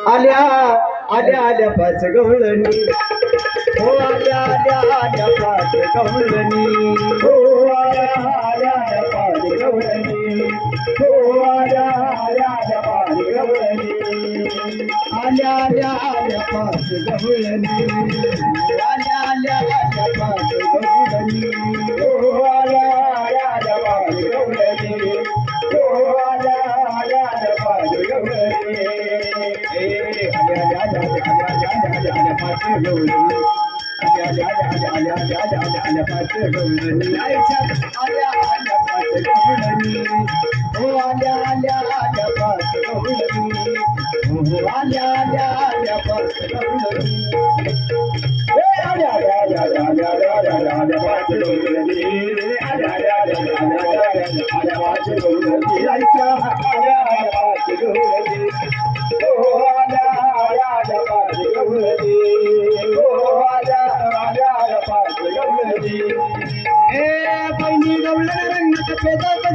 आल्या आल्या आल्या पाच गवळणी हो आल्या आल्या आल्या पाच गवळणी हो आल्या आल्या आल्या पाच गवळणी हो आल्या आल्या आल्या पाच गवळणी आल्या आल्या आल्या पाच गवळणी आल्या आल्या आल्या पाच गवळणी हो आल्या आल्या आल्या पाच गवळणी हो आल्या आल्या आल्या पाच गवळणी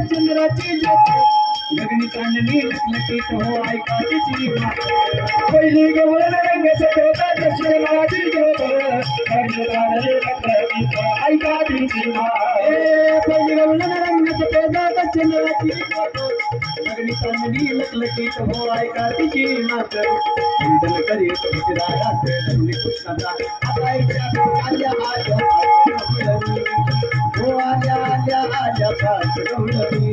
चंद्राची ज्योती गगनी चांदणी लखलखीत हो ऐका तिची पहिली गवळण रंग सफेदा दक्षिणाची ज्योत ऐका तिची पहिली गवळण रंग सफेदा दक्षिणाची ज्योत गगनी चांदणी लखलखीत हो ऐका तिची मात चिंतन करीत रागात कृष्णाचा आता आल्या आल्या हो आल्या आल्या आल्या पाच गवळणी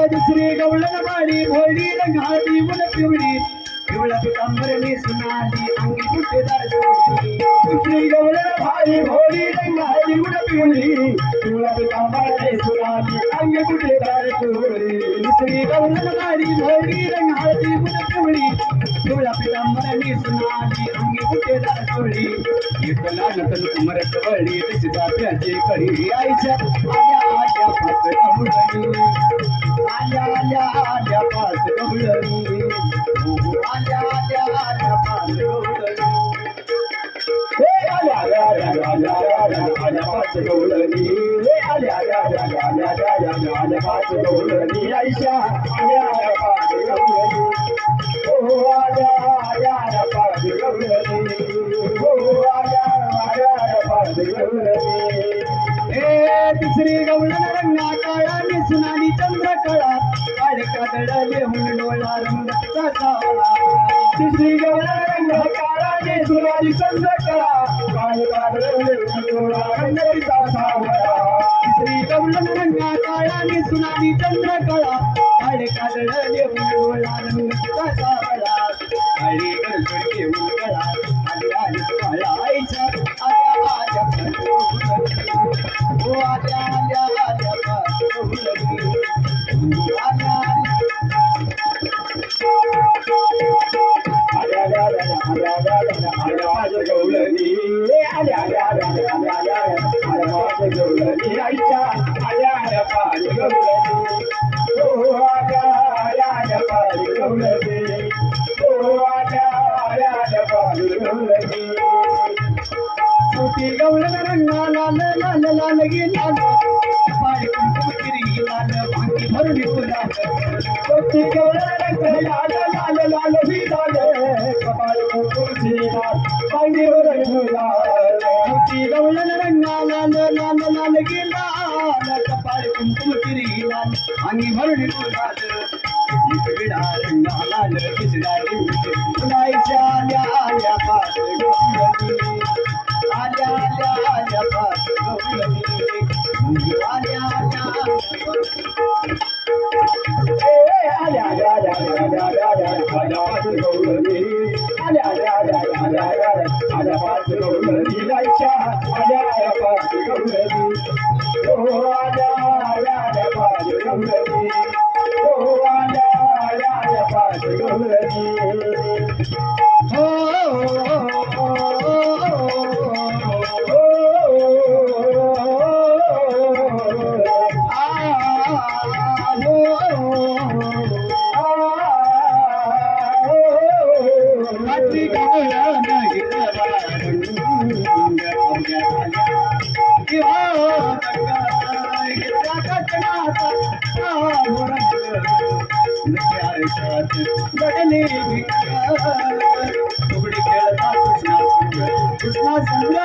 दुसरी गवळण माडी भोळी रंगाची मुलं पिवळी पिवळा पितांबरणी सुनाली अंगी कुठेदार जोडी दुसरी गवळण भारी भोळी रंगाची मुलं पिवळी पिवळा पितांबरणी सुनाली अंगी कुठेदार जोडी दुसरी गवळण भारी भोळी रंगाची मुलं पिवळी पिवळा पितांबरणी सुनाली अंगी कुठेदार जोडी एकला नतन कुमरत वळी तशी जात्याची कडी आईच्या आल्या आल्या पाच गवळणी आल्या आल्या आल्या पाच गवळणी आल्या आल्या आल्या पाच गवळणी आल्या आल्या आल्या आल्या आल्या पाच गवळणी आल्या आल्या आल्या आल्या आल्या पाच गवळणी आईशा आल्या आल्या पाच गवळणी हो आल्या आल्या आल्या पाच गवळणी हो आल्या आल्या आल्या पाच गवळणी तिसरी गवळण रंगा काळा सुनाली चंद्र कळा काळे कातळ लिहून डोळा रंग तिसरी गवळण रंगा काळा सुनाली चंद्र कळा काळे कातळ लिहून डोळा रंग तिसरी गवळण रंगा काळा सुनाली चंद्र कळा काळे कातळ लिहून डोळा रंग काळी गळसड घेऊन गळा आली आली काळा आईच्या आल्या आल्या हो आल्या आल्या आल्या पाच गवळणी आल्या आल्या आल्या आल्या आल्या पाच गवळणी आल्या आल्या आल्या आल्या आल्या आल्या पाच गवळणी आईच्या आल्या आल्या पाच गवळणी हो आल्या आल्या आल्या पाच गवळणी हो आल्या आल्या आल्या पाच गवळणी छोटी गवळण रंगा लाल लाल लाल गे लाल पाय कुंकुम किरी लाल भांगी भरली फुलाल छोटी गवळण रंगा लाल लाल लाल ही लाल कपाळ कुंकुम लाल भांगी भरली फुलाल छोटी गवळण रंगा लाल लाल लाल गे लाल कपाळ कुंकुम किरी लाल भांगी भरली फुलाल विडा रंगा लाल किसडा फुलाईच्या आल्या आल्या पाच गवळणी आल्या आल्या आल्या पाच गवळणी आल्या आल्या आल्या आल्या आल्या आल्या आल्या आल्या पाच गवळणी आल्या आल्या आल्या आल्या आल्या आल्या पाच गवळणी आईच्या आल्या आल्या पाच गवळणी हो आल्या आल्या आल्या पाच गवळणी हो आल्या आल्या आल्या पाच गवळणी हो घडली भिंग फुगडी खेळता कृष्णा संग